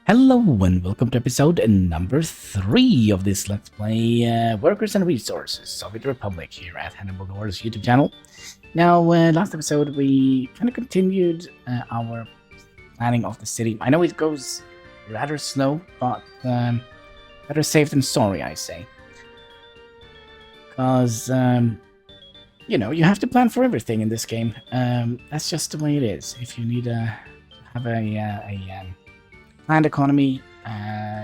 Hello and welcome to episode number 3 of this Let's Play Workers and Resources Soviet Republic here at HanniballNOR's YouTube channel. Now, last episode we kind of continued our planning of the city. I know it goes rather slow, but better safe than sorry, I say. Because, you know, you have to plan for everything in this game. That's just the way it is. If you need to have a planned economy,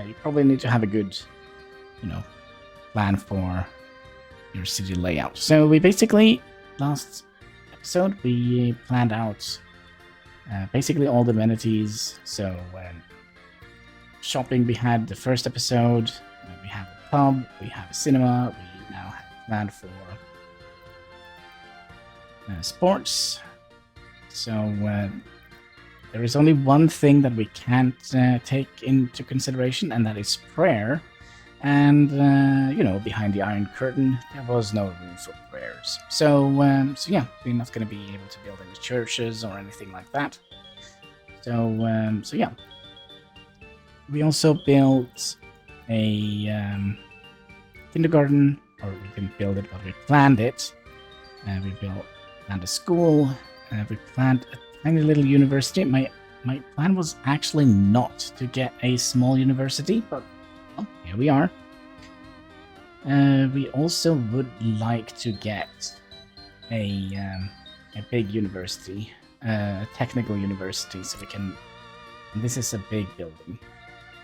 you probably need to have a good, plan for your city layout. So we basically, last episode, we planned out basically all the amenities. So shopping, we had the first episode, we have a pub, we have a cinema, we now have planned for sports. So there is only one thing that we can't take into consideration, and that is prayer. And, behind the Iron Curtain, there was no room for prayers. So yeah, we're not going to be able to build any churches or anything like that. So yeah. We also built a kindergarten, or we didn't build it, but we planned it. We planned a school, we planned a tiny little university. My plan was actually not to get a small university, but well, here we are. We also would like to get a big university, a technical university, so we can. This is a big building.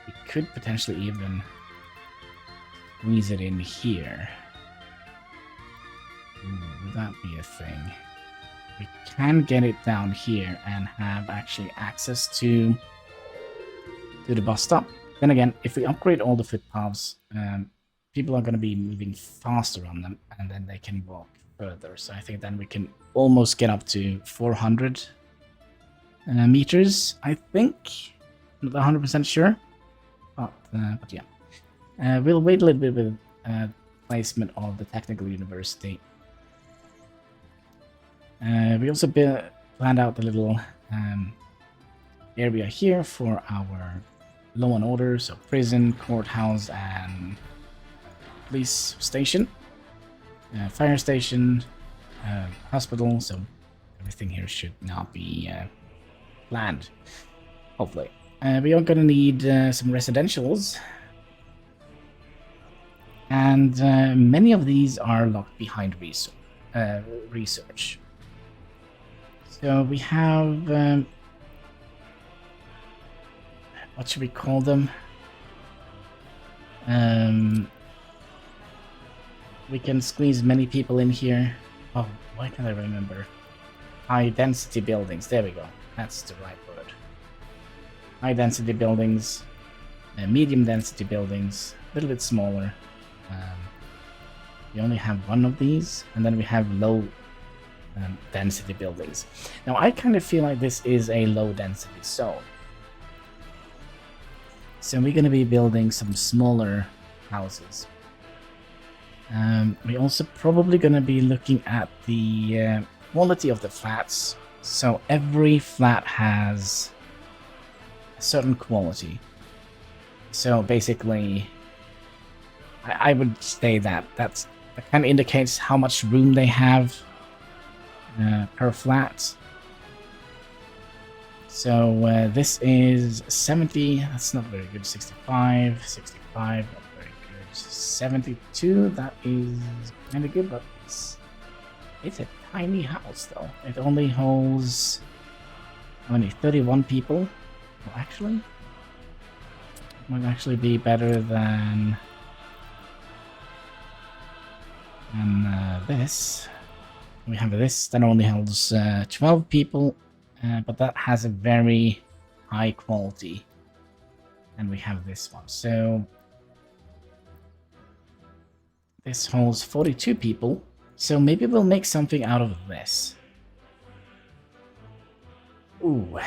We could potentially even squeeze it in here. Ooh, would that be a thing? We can get it down here and have actually access to the bus stop. Then again, if we upgrade all the footpaths, people are going to be moving faster on them, and then they can walk further. So I think then we can almost get up to 400 meters, I think. Not 100% sure, but yeah. We'll wait a little bit with placement of the technical university. We also planned out a little area here for our law and order, so prison, courthouse, and police station, fire station, hospital, so everything here should now be planned, hopefully. We are going to need some residentials, and many of these are locked behind research. So we have, what should we call them? We can squeeze many people in here. Oh, why can't I remember? High density buildings, there we go. That's the right word. High density buildings, medium density buildings, a little bit smaller. We only have one of these, and then we have low density buildings. Now I kind of feel like this is a low density zone. So we're going to be building some smaller houses. We're also probably going to be looking at the quality of the flats. So every flat has a certain quality. So basically, I would say that that kind of indicates how much room they have per flat. So this is 70, that's not very good. 65, 65, not very good. 72, that is kind of good, but it's a tiny house though. It only holds, how many, 31 people? Well, actually, it might actually be better than this. We have this that only holds 12 people, but that has a very high quality. And we have this one. So this holds 42 people. So maybe we'll make something out of this. Ooh.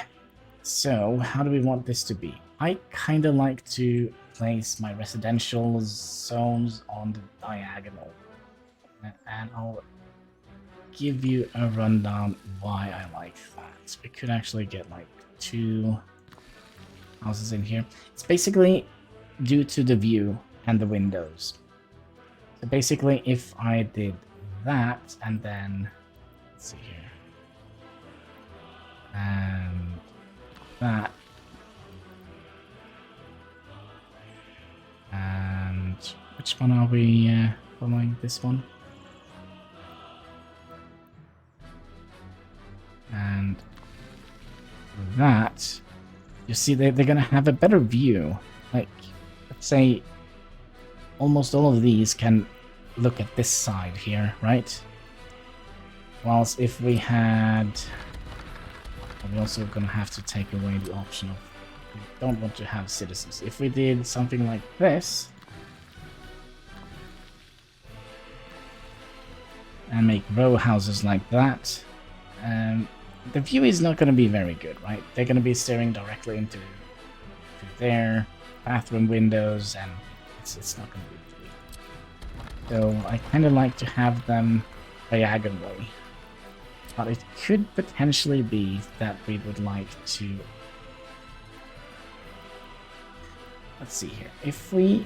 So how do we want this to be? I kind of like to place my residential zones on the diagonal. And I'll give you a rundown why I like that. We could actually get like two houses in here. It's basically due to the view and the windows. So basically, if I did that and then, let's see here, and that, and which one are we following? This one. And that, you see, they're gonna have a better view. Like, let's say almost all of these can look at this side here, right? Whilst if we had, we're also gonna have to take away the option of, we don't want to have citizens. If we did something like this and make row houses like that, the view is not going to be very good, right? They're going to be staring directly into their bathroom windows, and it's not going to be pretty. So I kind of like to have them diagonally. But it could potentially be that we would like to... Let's see here. If we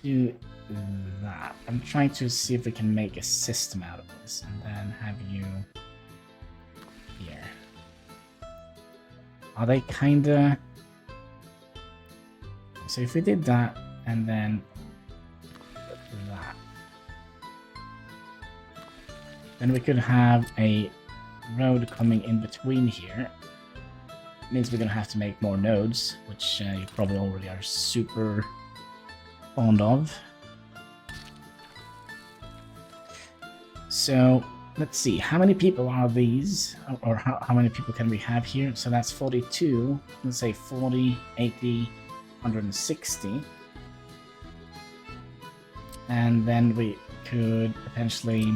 do that, I'm trying to see if we can make a system out of this, and then have you here. Are they kinda... So if we did that, and then that, then we could have a road coming in between here. It means we're gonna have to make more nodes, which you probably already are super fond of. So let's see, how many people are these, or how many people can we have here? So that's 42, let's say 40, 80, 160. And then we could potentially...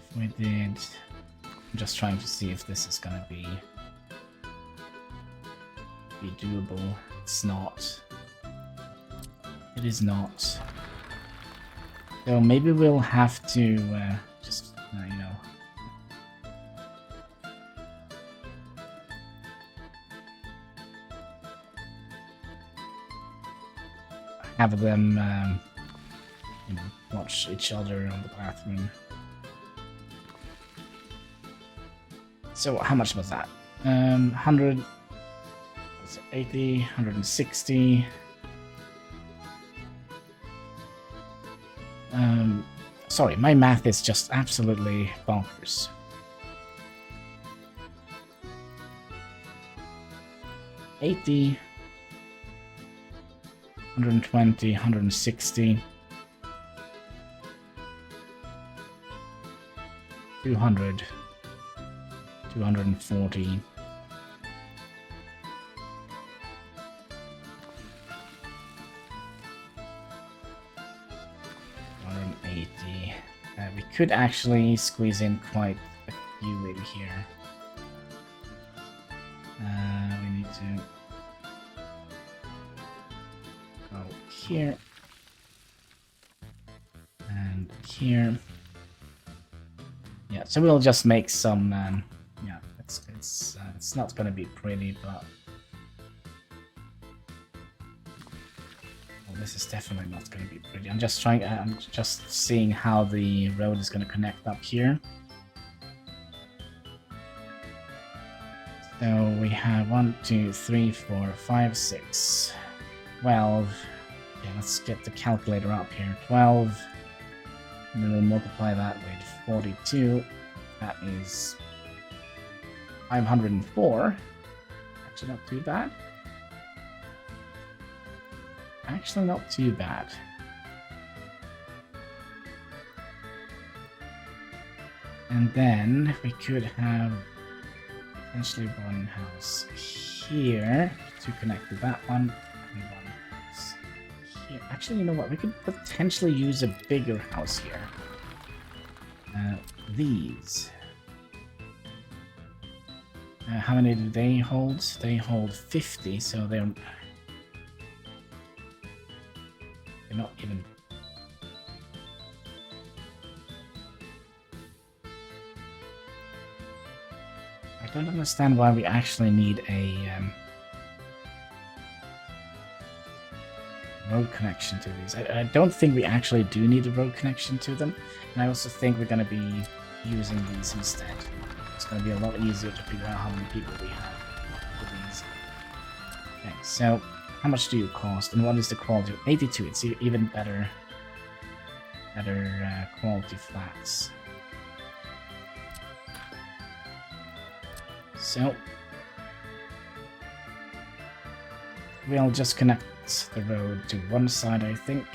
If we did... I'm just trying to see if this is gonna be doable. It's not. It is not. So maybe we'll have to just, you know, have them, you know, watch each other on the bathroom. So how much was that? 100. 80, 160. Sorry, my math is just absolutely bonkers. $80, 120, 160, 200, 240. 180. We could actually squeeze in quite a few in here. We need to go here and here. Yeah, so we'll just make some. Yeah, it's not gonna be pretty, but. This is definitely not going to be pretty. I'm just trying. I'm just seeing how the road is going to connect up here. So we have 1, 2, 3, 4, 5, 6, 12. Okay, let's get the calculator up here. 12. And then we'll multiply that with 42. That is 504. Actually, not too bad. Actually, not too bad. And then we could have potentially one house here to connect to that one, and one house here. Actually, you know what? We could potentially use a bigger house here. These. How many do they hold? They hold 50, so they're not even don't understand why we actually need a road connection to these. I don't think we actually do need a road connection to them, and I also think we're going to be using these instead. It's going to be a lot easier to figure out how many people we have with these. Okay, so how much do you cost, and what is the quality? 82. It's even better quality flats. So we'll just connect the road to one side, I think.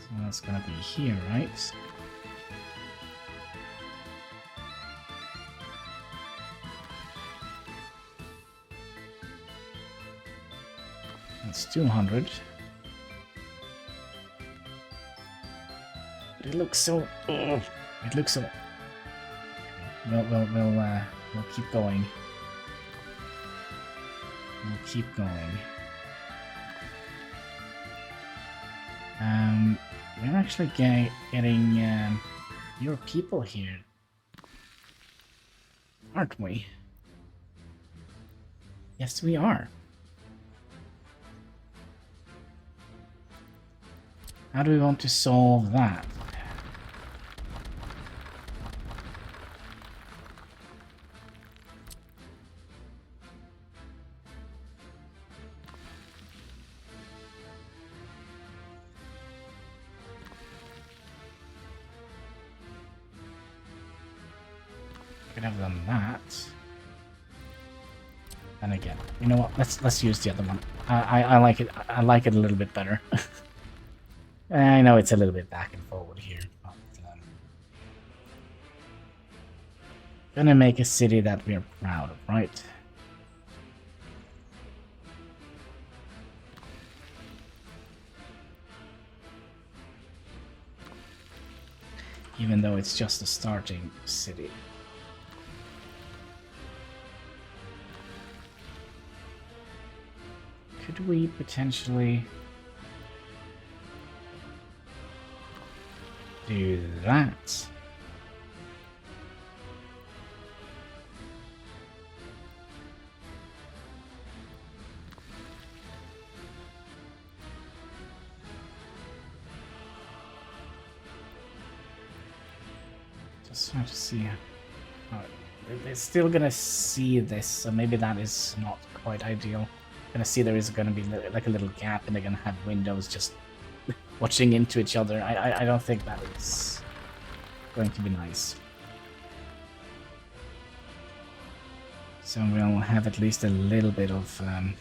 So that's gonna be here, right? That's 200. But it looks so. It looks so. We'll keep going. We'll keep going. We're actually getting your people here, aren't we? Yes, we are. How do we want to solve that? Could have done that. And again, you know what? Let's use the other one. I like it. I like it a little bit better. I know it's a little bit back and forward here, but gonna make a city that we're proud of, right? Even though it's just a starting city. Could we potentially do that? Just trying to see. They're still gonna see this, so maybe that is not quite ideal. Gonna see there is gonna be like a little gap, and they're gonna have windows just watching into each other. I don't think that is going to be nice. So we'll have at least a little bit of a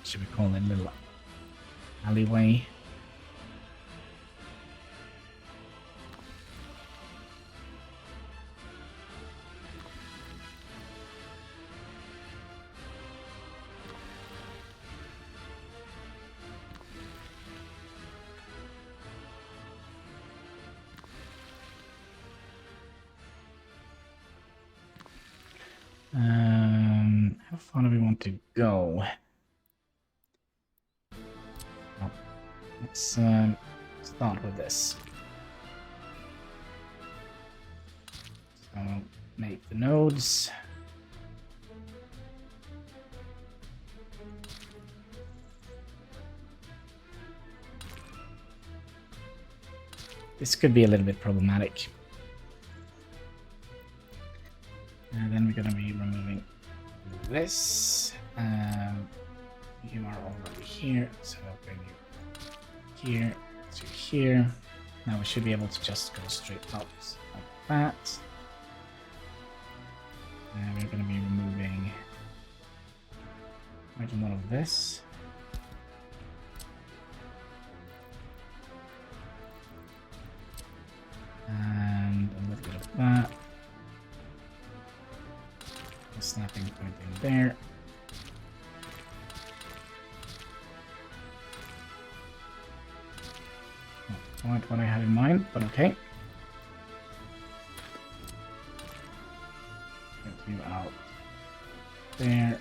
should we call it a little alleyway? How far do we want to go? Oh, let's start with this. So make the nodes. This could be a little bit problematic. And then we're going to be removing this. You are already here, so I'll bring you here to here. Now we should be able to just go straight up like that. And we're going to be removing quite a lot of this. And a little bit of that. Snapping point in there. quite what I had in mind, but okay. Get you out there.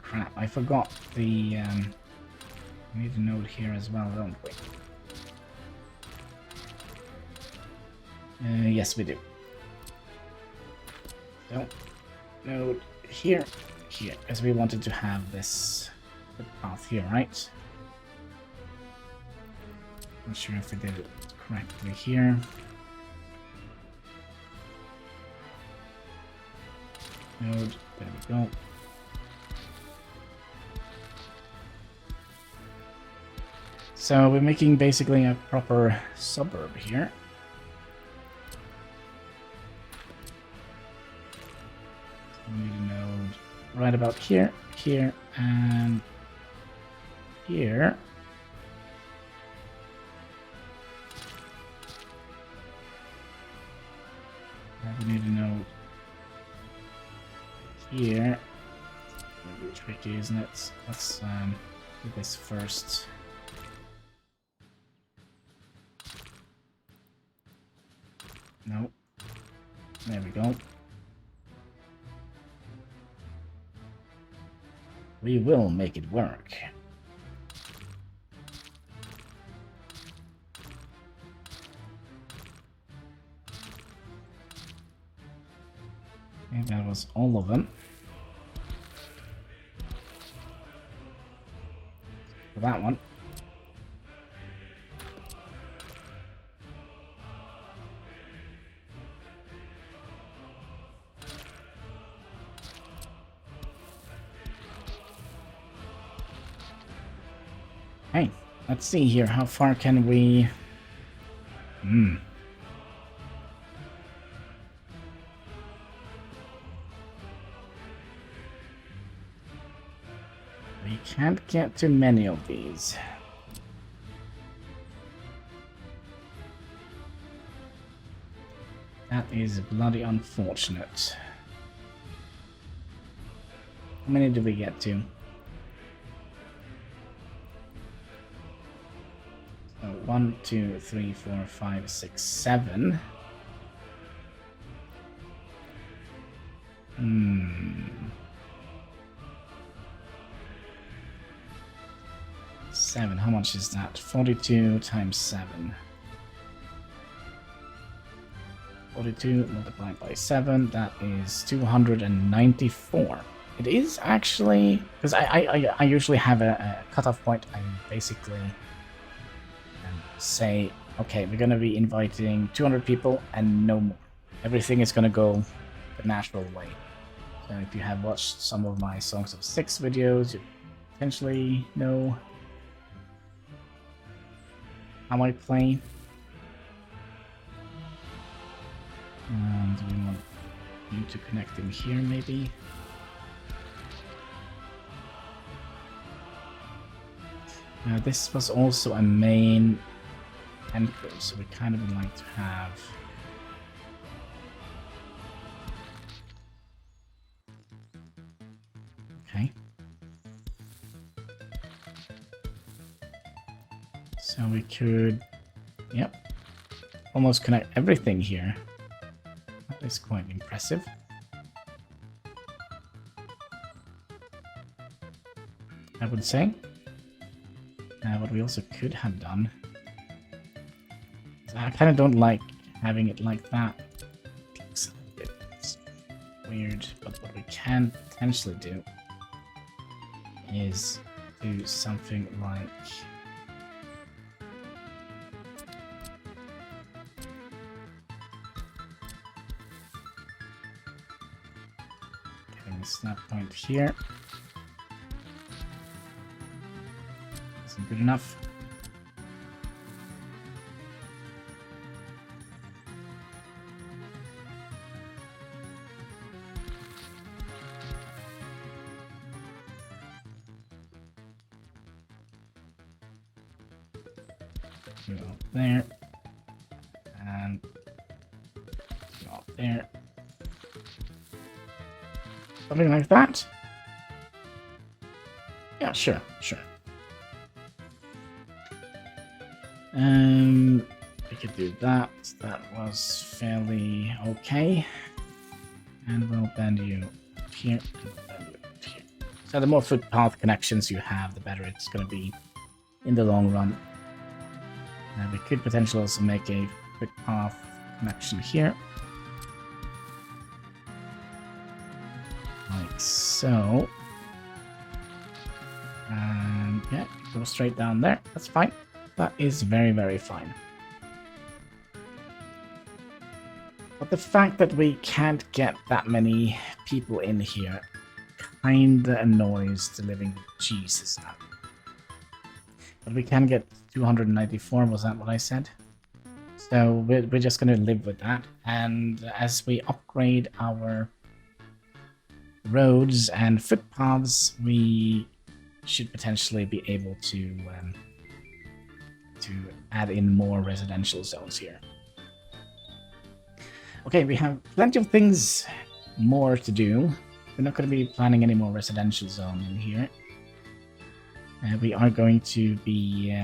Crap, I forgot the, we need a node here as well, don't we? Yes, we do. So, node here, here, because we wanted to have this path here, right? Not sure if we did it correctly here. Node, there we go. So we're making basically a proper suburb here. So we need a node right about here, here, and here. We need a node here. Maybe tricky, isn't it? Let's do this first. Nope. There we go. We will make it work. Okay, that was all of them. For that one. Hey, let's see here. How far can we... We can't get too many of these. That is bloody unfortunate. How many did we get to? So 1, 2, 3, 4, 5, 6, 7. 7, how much is that? 42 times 7. 42 multiplied by 7, that is 294. It is actually, because I usually have a cutoff point. I basically say, okay, we're going to be inviting 200 people and no more. Everything is going to go the natural way. So if you have watched some of my Songs of Six videos, you potentially know how I play. Do we want you to connect in here, maybe? Now, this was also a main entrance, so we kind of would like to have... Okay. So we could... Yep. Almost connect everything here. That is quite impressive. I would say. What we also could have done... I kind of don't like having it like that. It looks a bit weird, but what we can potentially do is do something like... getting a snap point here. Isn't good enough. Go up there and go up there. Something like that? Yeah, sure, sure. We could do that. That was fairly okay. And we'll bend you up here, and we'll bend you up here. So the more footpath connections you have, the better it's going to be in the long run. We could potentially also make a footpath connection here. Like so. And yeah, go straight down there. That's fine. That is very, very fine. But the fact that we can't get that many people in here kinda annoys the living Jesus out. But we can get 294, was that what I said? So we're just gonna live with that. And as we upgrade our roads and footpaths, we should potentially be able to add in more residential zones here. Okay, we have plenty of things more to do. We're not going to be planning any more residential zone in here. We are going to be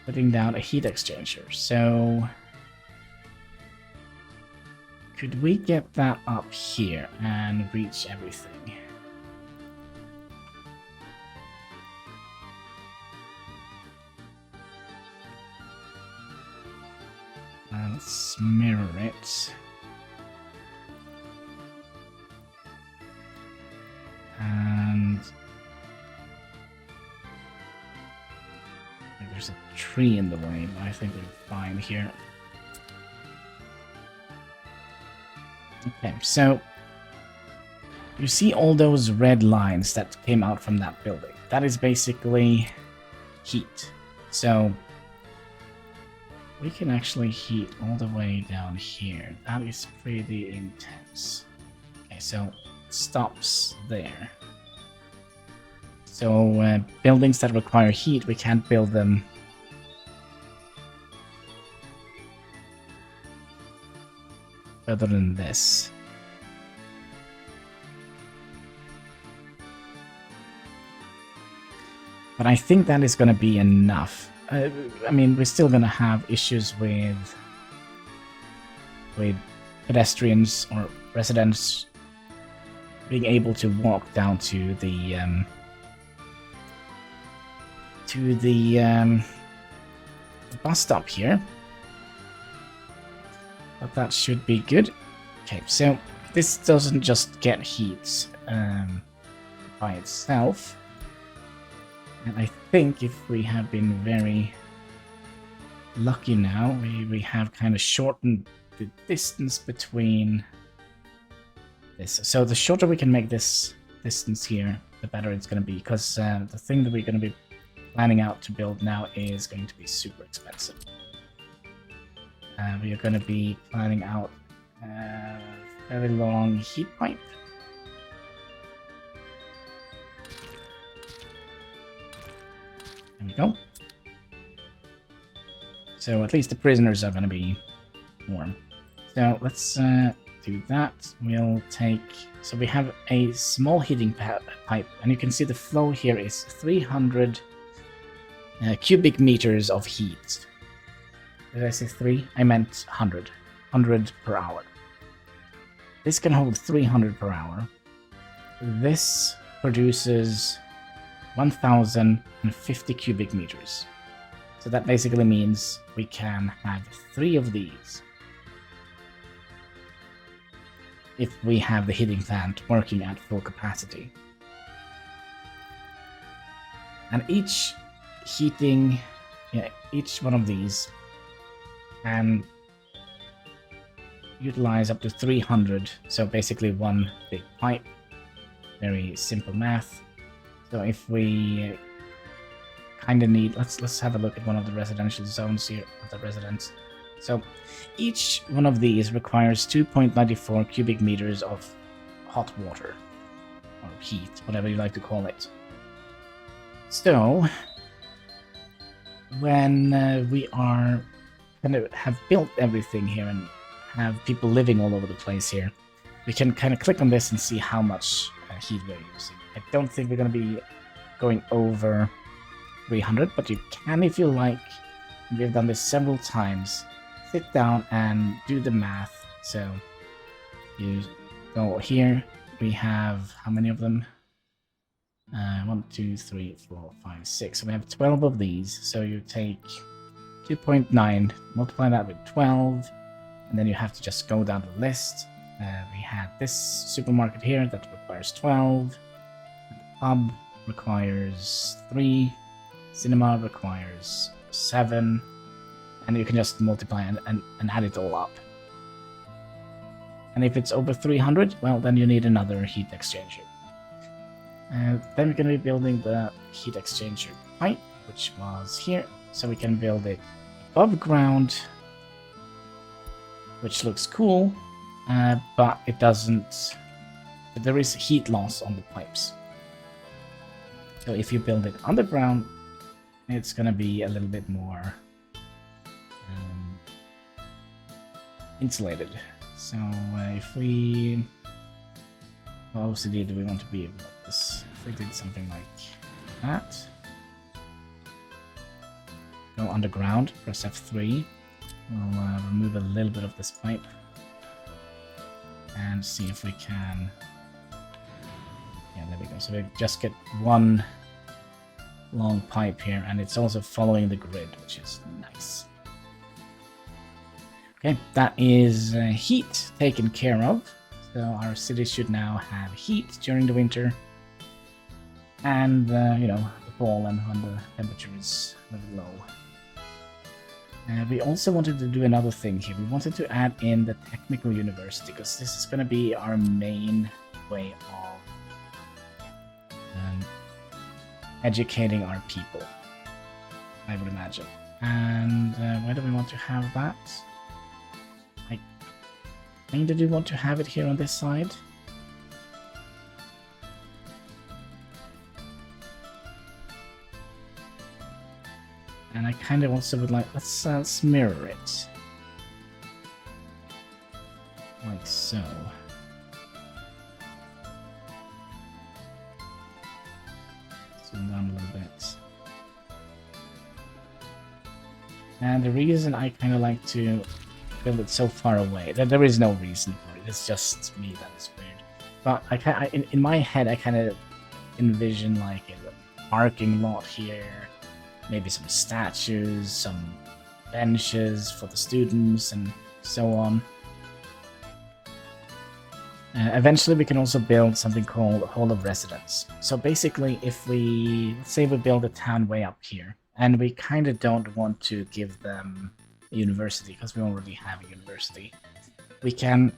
putting down a heat exchanger. So could we get that up here and reach everything? Let's mirror it. And there's a tree in the way, but I think we're fine here. Okay, so you see all those red lines that came out from that building. That is basically heat. So we can actually heat all the way down here. That is pretty intense. Okay, so it stops there. So buildings that require heat, we can't build them further than this. But I think that is going to be enough. I mean, we're still going to have issues with pedestrians or residents being able to walk down to the bus stop here. But that should be good. Okay, so this doesn't just get heat by itself. And I think if we have been very lucky now, we have kind of shortened the distance between this. So the shorter we can make this distance here, the better it's going to be. Because the thing that we're going to be planning out to build now is going to be super expensive. We are going to be planning out a very long heat pipe. There we go. So at least the prisoners are going to be warm. So let's do that. We'll take... So we have a small heating pipe, and you can see the flow here is 300 cubic meters of heat. Did I say 3? I meant 100. 100 per hour. This can hold 300 per hour. This produces 1050 cubic meters. So that basically means we can have 3 of these if we have the heating plant working at full capacity. And each one of these can utilize up to 300, so basically one big pipe. Very simple math. So if we kind of need, let's have a look at one of the residential zones here of the residents. So each one of these requires 2.94 cubic meters of hot water or heat, whatever you like to call it. So when we are kind of have built everything here and have people living all over the place here, we can kind of click on this and see how much heat we're using. I don't think we're going to be going over 300, but you can if you like. We've done this several times. Sit down and do the math. So you go here. We have how many of them? 1, 2, 3, 4, 5, 6. So we have 12 of these. So you take 2.9, multiply that with 12, and then you have to just go down the list. We had this supermarket here that requires 12. The pub requires 3. Cinema requires 7. And you can just multiply and add it all up. And if it's over 300, well, then you need another heat exchanger. And then we're going to be building the heat exchanger pipe, which was here. So we can build it above ground, which looks cool, but it doesn't... There is heat loss on the pipes. So if you build it underground, it's going to be a little bit more insulated. So if we... What OCD do we want to be about this? If we did something like that. Go underground, press F3. We'll remove a little bit of this pipe. And see if we can... Yeah, there we go. So we just get one long pipe here, and it's also following the grid, which is nice. Okay, that is heat taken care of. So our city should now have heat during the winter. And, you know, the fall and when the temperature is very low. We also wanted to do another thing here. We wanted to add in the technical university, because this is going to be our main way of educating our people, I would imagine. And where do we want to have that? I kind of do want to have it here on this side. And I kind of also would like, let's mirror it. Like so. Zoom down a little bit. And the reason I kind of like to build it so far away, there is no reason for it, it's just me that is weird. But in my head, I kind of envision like a parking lot here. Maybe some statues, some benches for the students, and so on. Eventually, we can also build something called Hall of Residence. So basically, if we, let's say we build a town way up here, and we kind of don't want to give them a university, because we already have a university, we can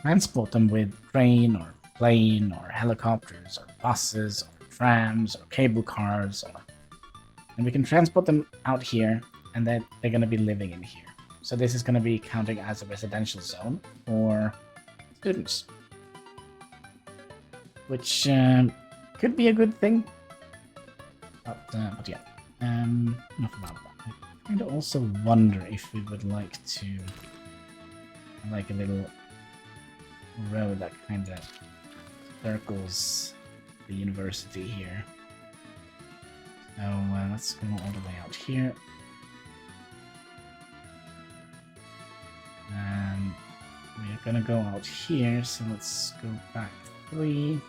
transport them with train, or plane, or helicopters, or buses, or trams, or cable cars, and we can transport them out here, and then they're going to be living in here. So this is going to be counting as a residential zone for students. Which could be a good thing. But yeah, enough about that. I kind of also wonder if we would like to... like a little road that kind of circles the university here. So let's go all the way out here. And we're gonna go out here, so let's go back 3.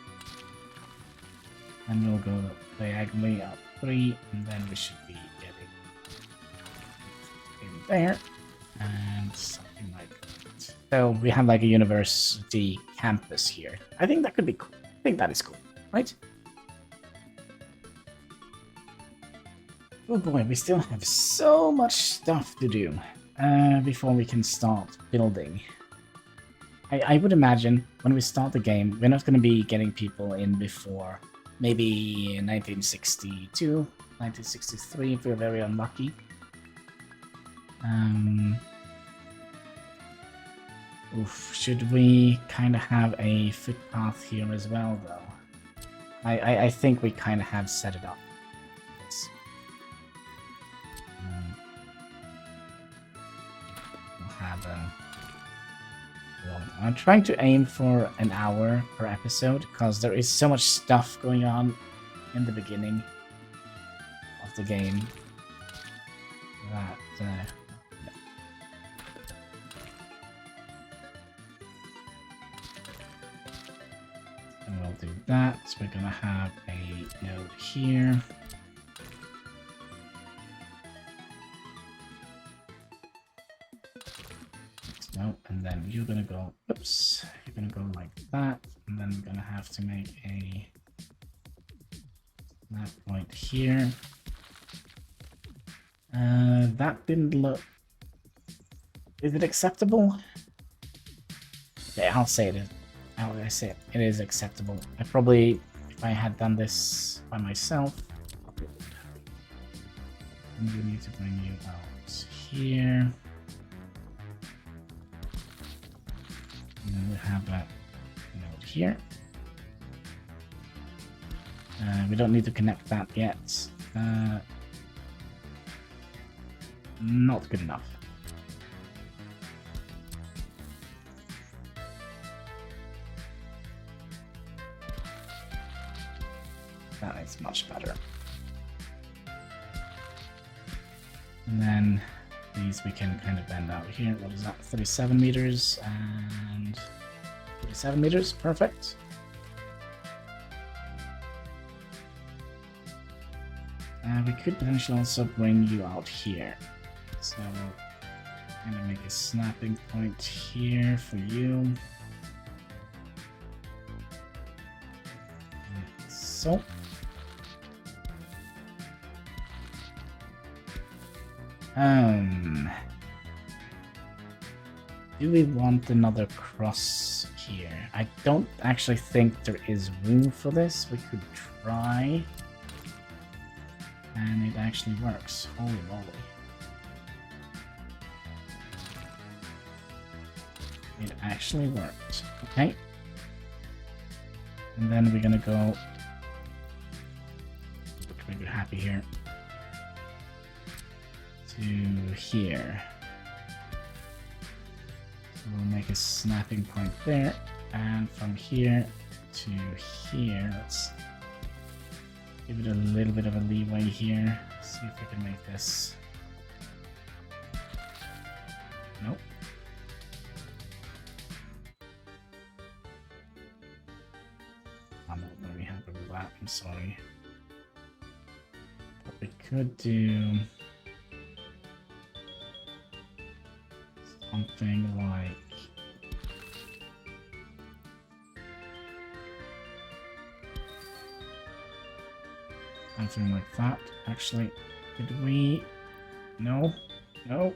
And we'll go diagonally up 3, and then we should be getting in there. And something like that. So we have like a university campus here. I think that could be cool. I think that is cool, right? Oh boy, we still have so much stuff to do before we can start building. I would imagine when we start the game, we're not going to be getting people in before maybe 1962, 1963 if we're very unlucky. Should we kind of have a footpath here as well, though? I think we kind of have set it up. We'll have Well, I'm trying to aim for an hour per episode because there is so much stuff going on in the beginning of the game that and we'll do that. So we're gonna have a node here. No, and then you're gonna go, oops, you're gonna go like that, and then we're gonna have to make a snap point here. That didn't look. Is it acceptable? Okay, I'll say it is. How would I say it? It is acceptable. I probably, if I had done this by myself, and we need to bring you out here. And then we have that node here. We don't need to connect that yet. Not good enough. That is much better. And then these we can kind of bend out here. What is that? 37 meters and 37 meters. Perfect. We could potentially also bring you out here. So we'll kind of make a snapping point here for you. Like so. Do we want another cross here? I don't actually think there is room for this. We could try. And it actually works. Holy moly. It actually worked. Okay. And then we're gonna go. Make it happy here. To here. So we'll make a snapping point there. And from here to here. Let's give it a little bit of a leeway here. See if we can make this. Nope. I'm not very happy with that, I'm sorry. But we could do something like something like that. Actually, did we? No, no.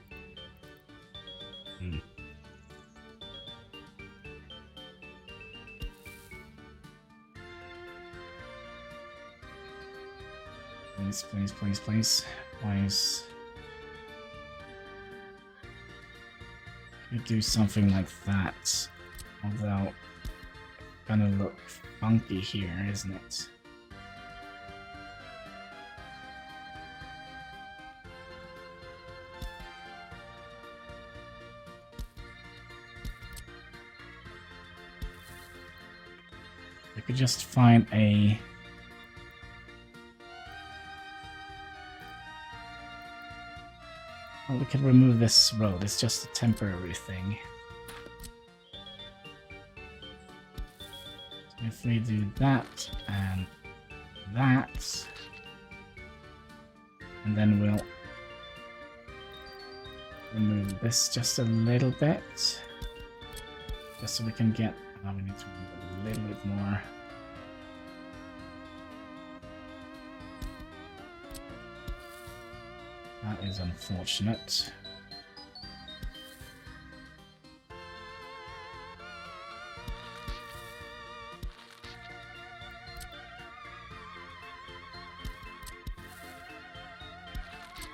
Please, please, please, please, please. Could do something like that. Although, gonna look funky here, isn't it? We could just find a. Well, we can remove this road. It's just a temporary thing. So if we do that and that, and then we'll remove this just a little bit, just so we can get. Oh, we need to remove a little bit more. That is unfortunate.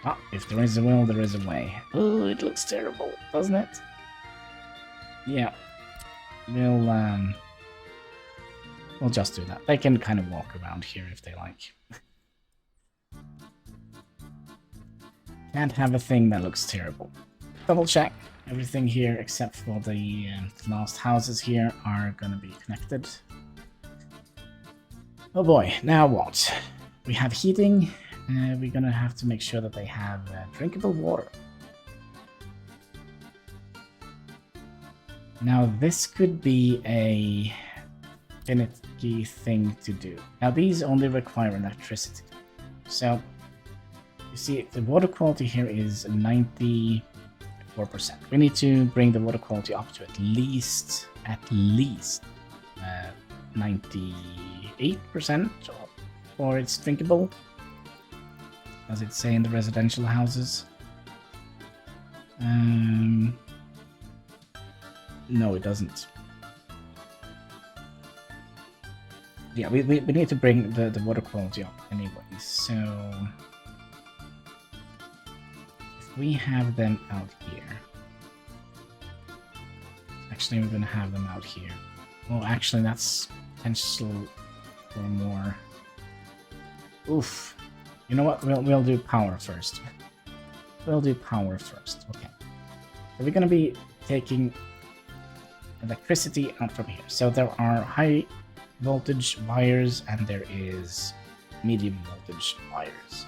Ah, if there is a will, there is a way. Oh, it looks terrible, doesn't it? Yeah. We'll just do that. They can kind of walk around here if they like. Can't have a thing that looks terrible. Double check. Everything here except for the last houses here are gonna be connected. Oh boy, now what? We have heating. We're gonna have to make sure that they have drinkable water. Now this could be a finicky thing to do. Now these only require electricity. So you see the water quality here is 94%. We need to bring the water quality up to at least 98% or it's drinkable, as it say in the residential houses. No, it doesn't. Yeah, we need to bring the water quality up anyway, so if we have them out here, actually we're gonna have them out here. Oh, actually that's potential for more. Oof. You know what? We'll do power first. We'll do power first. Okay. So we're gonna be taking electricity out from here. So there are high voltage wires and there is medium voltage wires.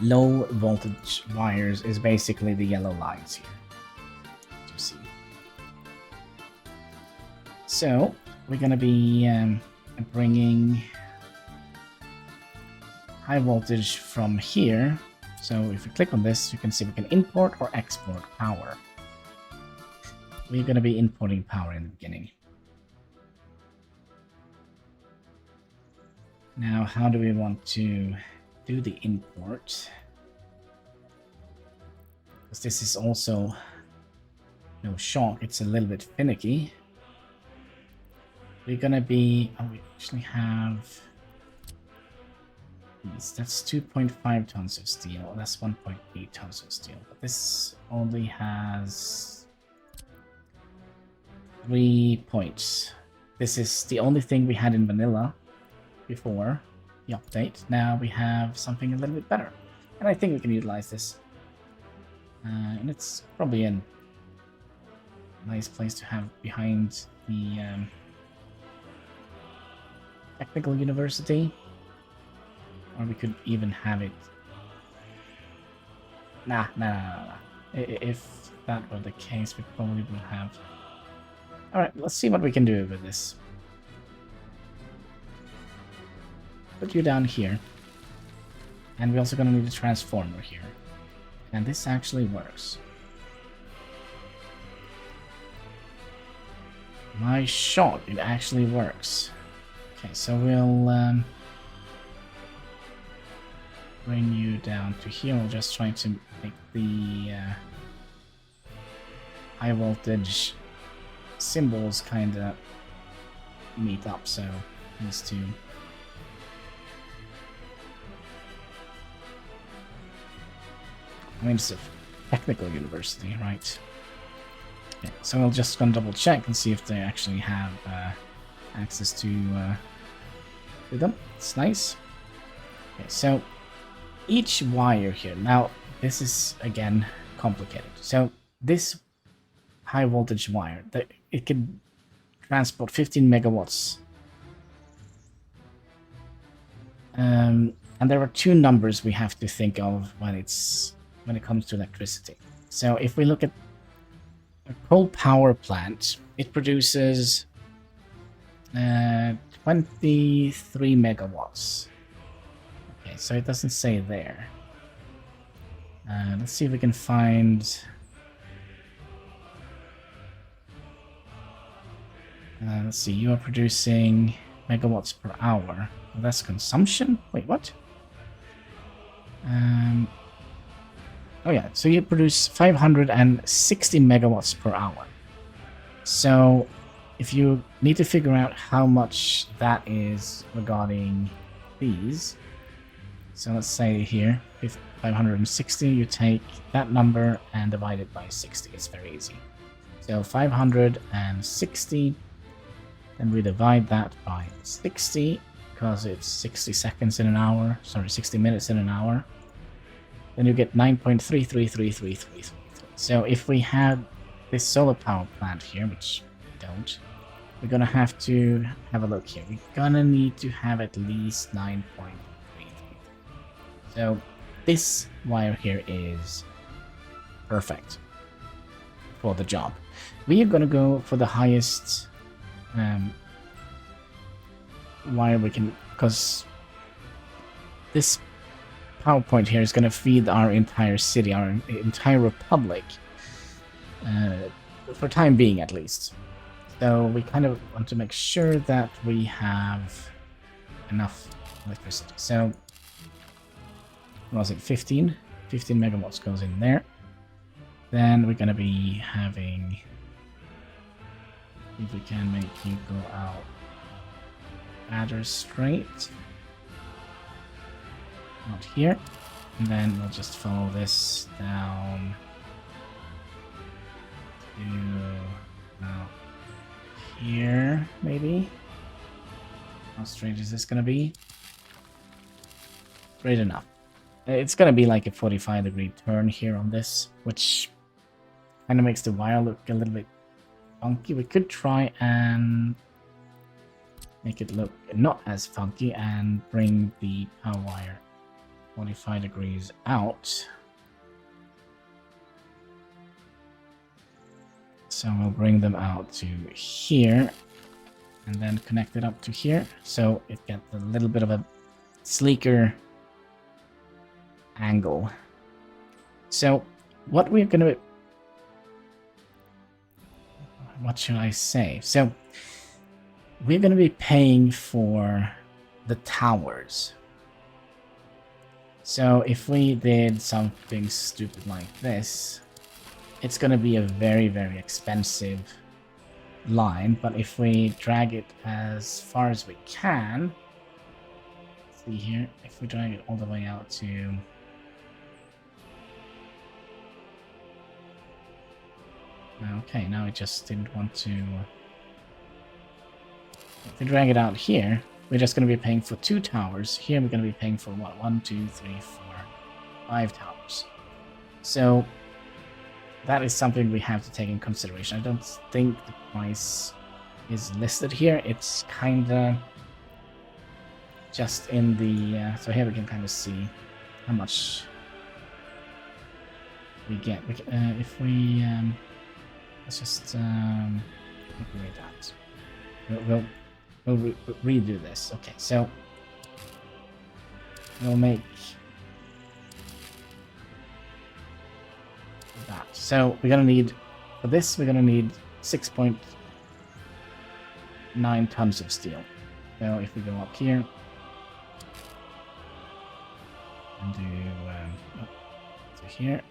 Low voltage wires is basically the yellow lines here, as you see. So we're gonna be bringing high voltage from here. So if we click on this, you can see we can import or export power. We're going to be importing power in the beginning. Now, how do we want to do the import? Because this is also no shock, it's a little bit finicky. We're going to be... Oh, we actually have... That's 2.5 tons of steel. That's 1.8 tons of steel. But this only has 3 points. This is the only thing we had in vanilla before the update. Now we have something a little bit better. And I think we can utilize this. And it's probably a nice place to have behind the technical university. Or we could even have it... Nah. If that were the case, we probably would have... Alright, let's see what we can do with this. Put you down here. And we're also going to need a transformer here. And this actually works. My shot, it actually works. Okay, so we'll... bring you down to here. We'll just try to make the high voltage symbols kind of meet up, so these two. I mean, it's a technical university, right? Okay, so we'll just gonna double check and see if they actually have access to them. It's nice. Okay, so each wire here, now this is again complicated. So this high voltage wire, it can transport 15 megawatts. And there are two numbers we have to think of when it comes to electricity. So if we look at a coal power plant, it produces 23 megawatts. Okay, so it doesn't say there. Let's see if we can find... let's see, you are producing megawatts per hour. Well, that's consumption? Wait, what? Oh yeah, so you produce 560 megawatts per hour. So if you need to figure out how much that is regarding these, so let's say here, if 560, you take that number and divide it by 60. It's very easy. So 560, then we divide that by 60, because it's 60 seconds in an hour, sorry, 60 minutes in an hour. then you get 9.333333. So if we had this solar power plant here, which we don't, we're gonna have to have a look here. We're gonna need to have at least 9.33. So this wire here is perfect for the job. We are gonna go for the highest wire we can, because this power point here is going to feed our entire city, our entire republic, for time being at least. So we kind of want to make sure that we have enough electricity. So, what was it, 15? 15 megawatts goes in there. Then we're going to be having, if we can make you go out rather straight. Not here. And then we'll just follow this down to out here, maybe. How straight is this going to be? Straight enough. It's going to be like a 45-degree turn here on this, which kind of makes the wire look a little bit funky. We could try and make it look not as funky and bring the power wire 45 degrees out. So we'll bring them out to here and then connect it up to here. So it gets a little bit of a sleeker angle. So what we're going to... What should I say? So we're going to be paying for the towers. So if we did something stupid like this, it's going to be a very, very expensive line. But if we drag it as far as we can, see here, if we drag it all the way out to... Okay, now I just didn't want to... If we drag it out here, we're just going to be paying for 2 towers. Here we're going to be paying for what? 1, 2, 3, 4, 5 towers. So that is something we have to take in consideration. I don't think the price is listed here. It's kind of just in the... so here we can kind of see how much we get. If we... let's just calculate that. We'll redo this. Okay, so we'll make that. So we're gonna need, for this, we're gonna need 6.9 tons of steel. So if we go up here and do to here,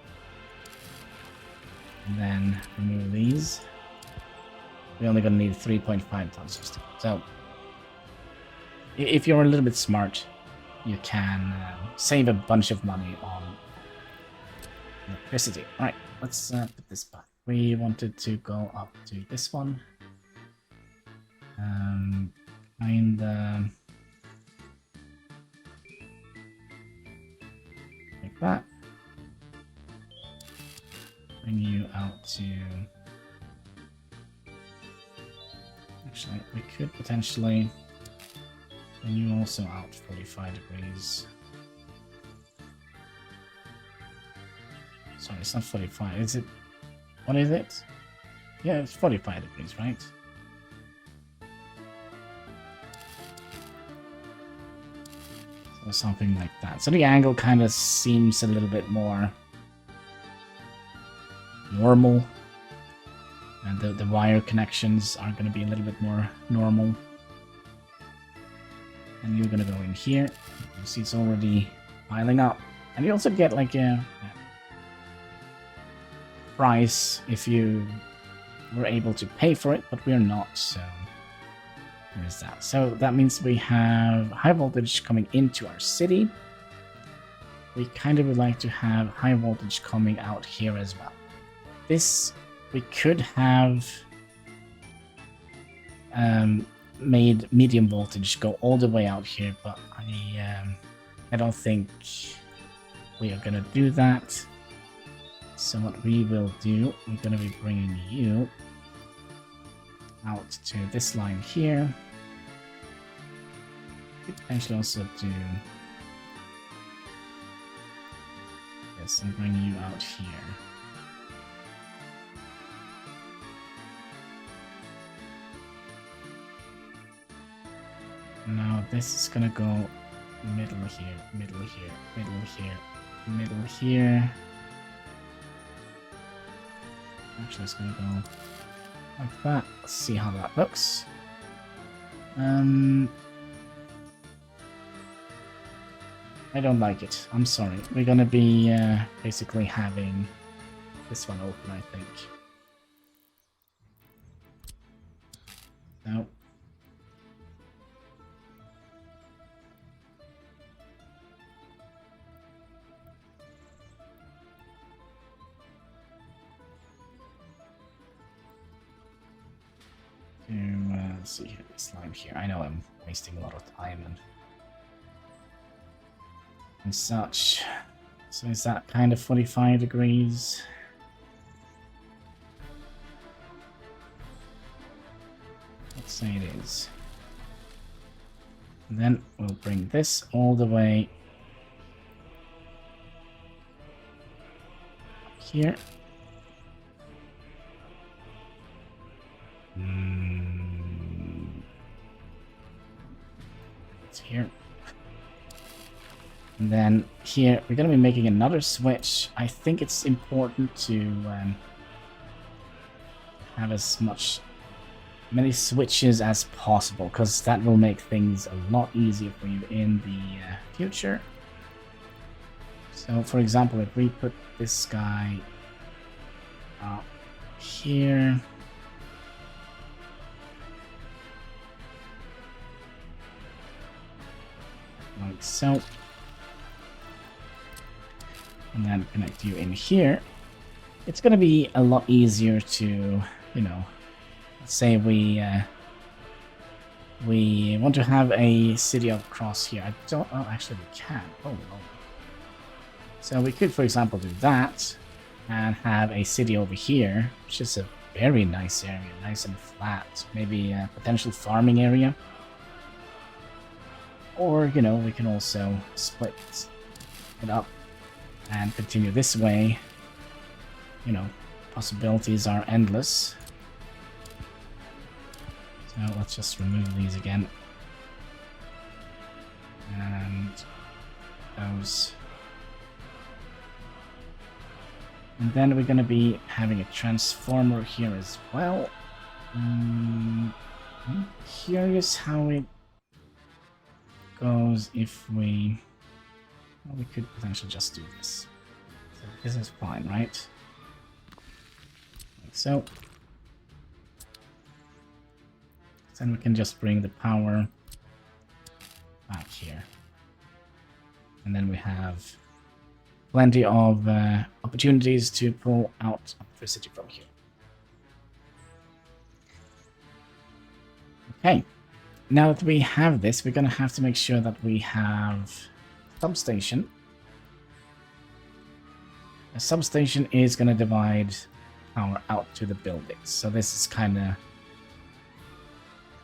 and then remove these, we're only gonna need 3.5 tons of steel. So if you're a little bit smart, you can save a bunch of money on electricity. Alright, let's put this back. We wanted to go up to this one. Kinda like that. Bring you out to... Actually, we could potentially... And you also out 45 degrees. Sorry, it's not 45. Is it? What is it? Yeah, it's 45 degrees, right? So something like that. So the angle kind of seems a little bit more normal. And the wire connections are going to be a little bit more normal. And you're gonna go in here. You see it's already piling up. And you also get like a price if you were able to pay for it, but we're not, so there's that. So that means we have high voltage coming into our city. We kind of would like to have high voltage coming out here as well. This we could have made medium voltage go all the way out here, but I don't think we are going to do that. So what we will do, we're going to be bringing you out to this line here. Could potentially also do this and bring you out here. Now this is gonna go middle here, middle here, middle here, middle here. Actually, it's gonna go like that. Let's see how that looks. I don't like it. I'm sorry. We're gonna be basically having this one open, I think. No. Let's see here, this line here. I know I'm wasting a lot of time and such. So is that kind of 45 degrees? Let's say it is. And then we'll bring this all the way here. It's here. And then here, we're going to be making another switch. I think it's important to have as many switches as possible, because that will make things a lot easier for you in the future. So, for example, if we put this guy up here, like so, and then connect you in here, it's going to be a lot easier to, you know, let's say we want to have a city across here. I don't, oh, actually we can. Oh, no. So we could, for example, do that and have a city over here, which is a very nice area, nice and flat. Maybe a potential farming area. Or, you know, we can also split it up and continue this way. You know, possibilities are endless. So let's just remove these again. And those. And then we're going to be having a transformer here as well. I'm curious how it goes if we... Well, we could potentially just do this. So this is fine, right? Like so. Then we can just bring the power back here. And then we have plenty of opportunities to pull out electricity from here. Okay. Now that we have this, we're going to have to make sure that we have substation. A substation is going to divide power out to the buildings. So this is kind of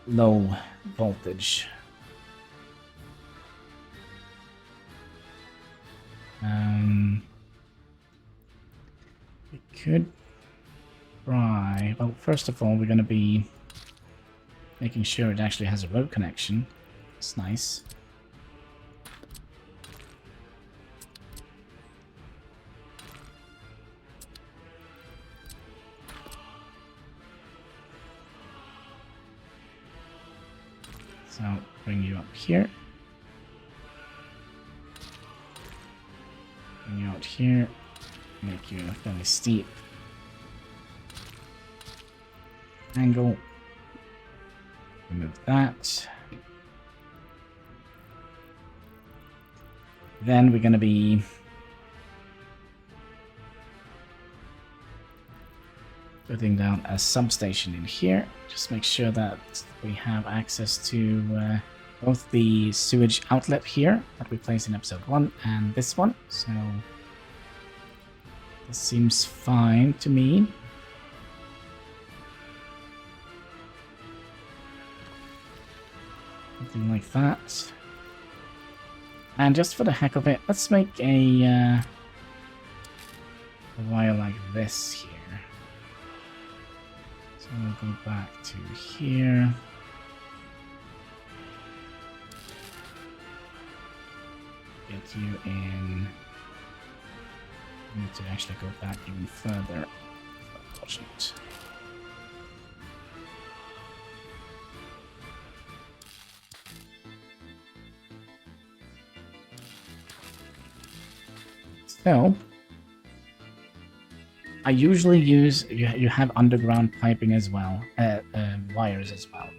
low voltage. We could try... Well, first of all, we're going to be making sure it actually has a road connection. It's nice. So, bring you up here. Bring you out here. Make you a fairly steep angle. Remove that. Then we're going to be putting down a substation in here. Just make sure that we have access to both the sewage outlet here that we placed in episode 1 and this one. So this seems fine to me. Something like that. And just for the heck of it, let's make a wire like this here. So we'll go back to here. Get you in. I need to actually go back even further. Unfortunate. So, I usually use, you have underground piping as well, wires as well.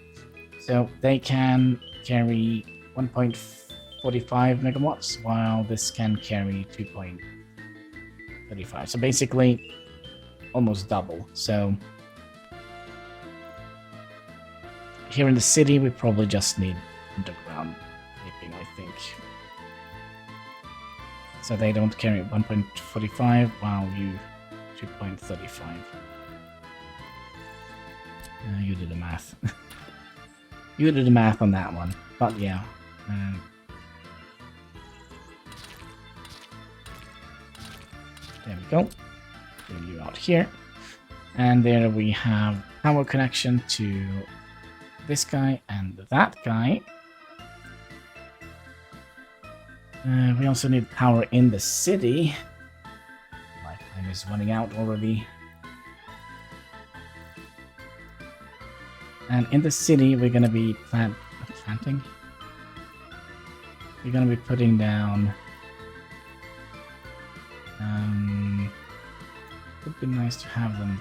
So they can carry 1.45 megawatts, while this can carry 2.35. So basically, almost double. So here in the city, we probably just need underground piping, I think. So they don't carry 1.45, while you 2.35. You did the math. You did the math on that one. But yeah. There we go. Bring you out here. And there we have power connection to this guy and that guy. We also need power in the city. My time is running out already. And in the city, we're going to be planting. We're going to be putting down... would be nice to have them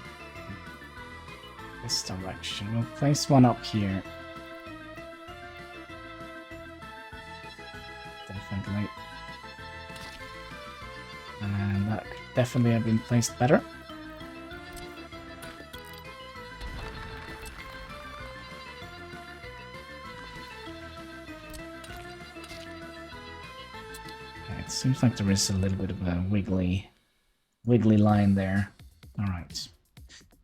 this direction. We'll place one up here. Definitely. And that could definitely have been placed better. Okay, it seems like there is a little bit of a wiggly line there. Alright.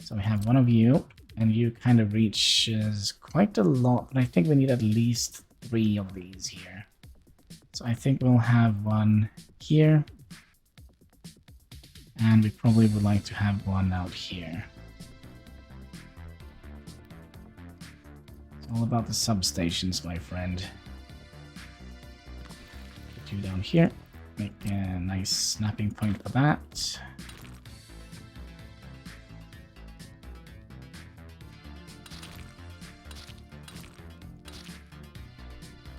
So we have one of you, and you kind of reaches quite a lot, but I think we need at least 3 of these here. So I think we'll have one here. And we probably would like to have one out here. It's all about the substations, my friend. Put you down here. Make a nice snapping point for that.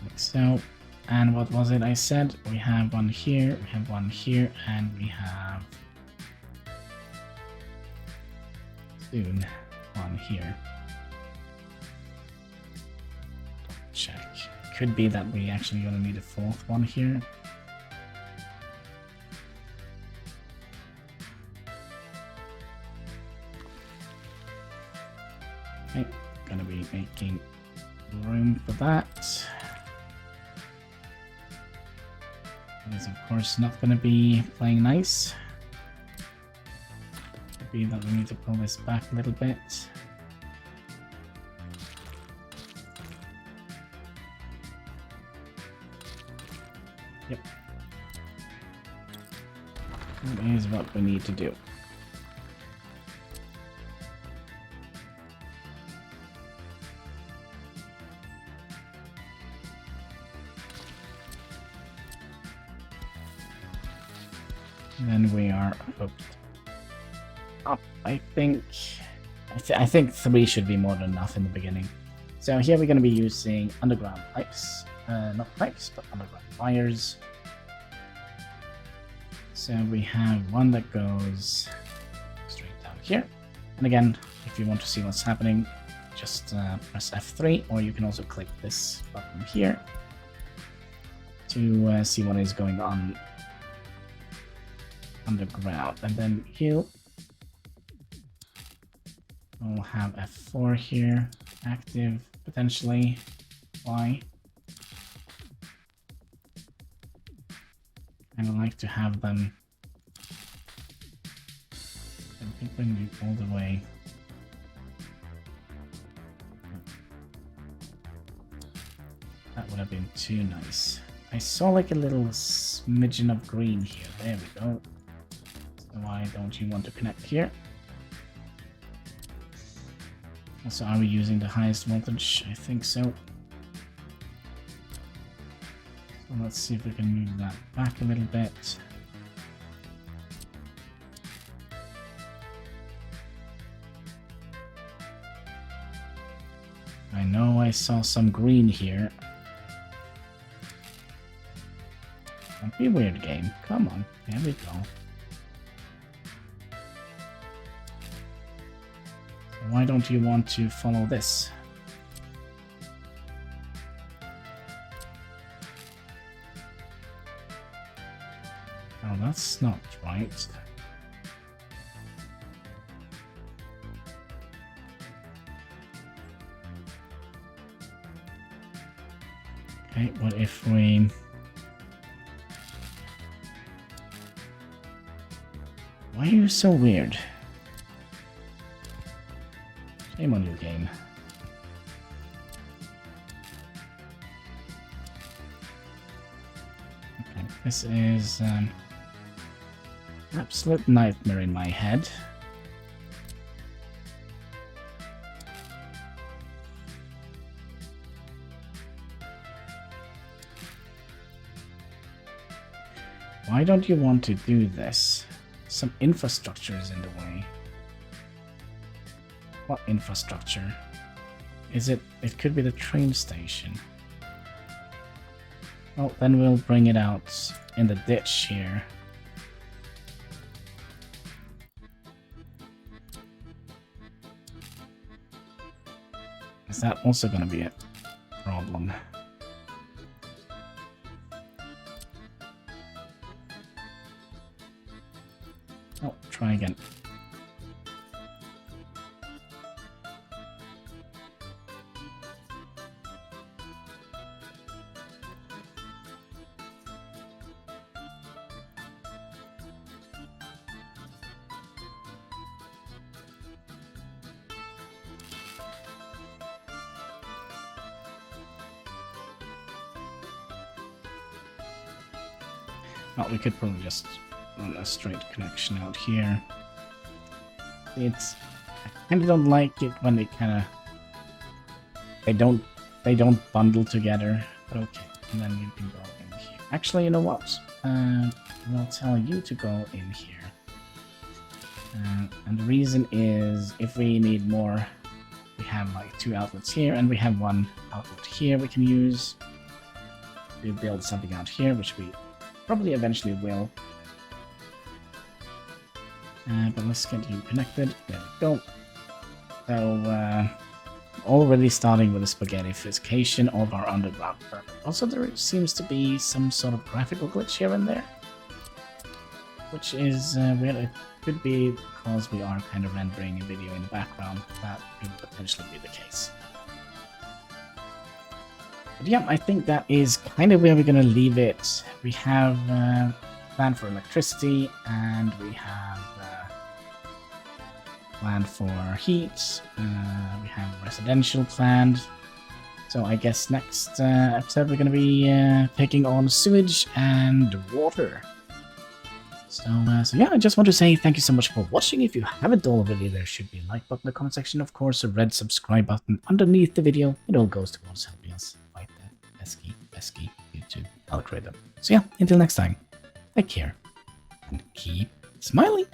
Like so. And what was it I said? We have one here, we have one here, and we have soon one here. Check. Could be that we actually gonna need a 4th one here. Okay, gonna be making room for that. It is of course not going to be playing nice. Could be that we need to pull this back a little bit. Yep. That is what we need to do. Then we are hooked up. I think 3 should be more than enough in the beginning. So here we're going to be using underground pipes, not pipes, but underground wires. So we have one that goes straight down here. And again, if you want to see what's happening, just press F3, or you can also click this button here to see what is going on underground. And then here we'll have F4 here active potentially. Why? kind of like to have them. I think bring you all the way. That would have been too nice. I saw like a little smidgen of green here. There we go. So why don't you want to connect here? Also, are we using the highest voltage? I think so. So let's see if we can move that back a little bit. I know I saw some green here. Don't be weird, game. Come on. There we go. Why don't you want to follow this? Oh, that's not right. Okay, what if we... Why are you so weird? Shame on you, game. Okay, this is absolute nightmare in my head. Why don't you want to do this? Some infrastructure is in the way. What infrastructure? Is it? It could be the train station. Well, then we'll bring it out in the ditch here. Is that also going to be a problem? Oh, try again. Oh, we could probably just run a straight connection out here. It's... I kind of don't like it when they kind of... They don't bundle together. But okay, and then you can go in here. Actually, you know what? We'll tell you to go in here. And the reason is, if we need more, we have like 2 outlets here, and we have 1 outlet here we can use. We build something out here, which we probably eventually will. But let's get you connected. There we go. So, already starting with the spaghettification of our underground. Also, there seems to be some sort of graphical glitch here and there, which is weird. It could be because we are kind of rendering a video in the background. That could potentially be the case. But yeah, I think that is kind of where we're going to leave it. We have plan for electricity, and we have plan for heat. We have residential planned. So I guess next episode we're going to be taking on sewage and water. So yeah, I just want to say thank you so much for watching. If you haven't already, there should be a like button in the comment section. Of course, a red subscribe button underneath the video. It all goes towards helping us fight that pesky YouTube algorithm. So yeah, until next time, take care and keep smiling.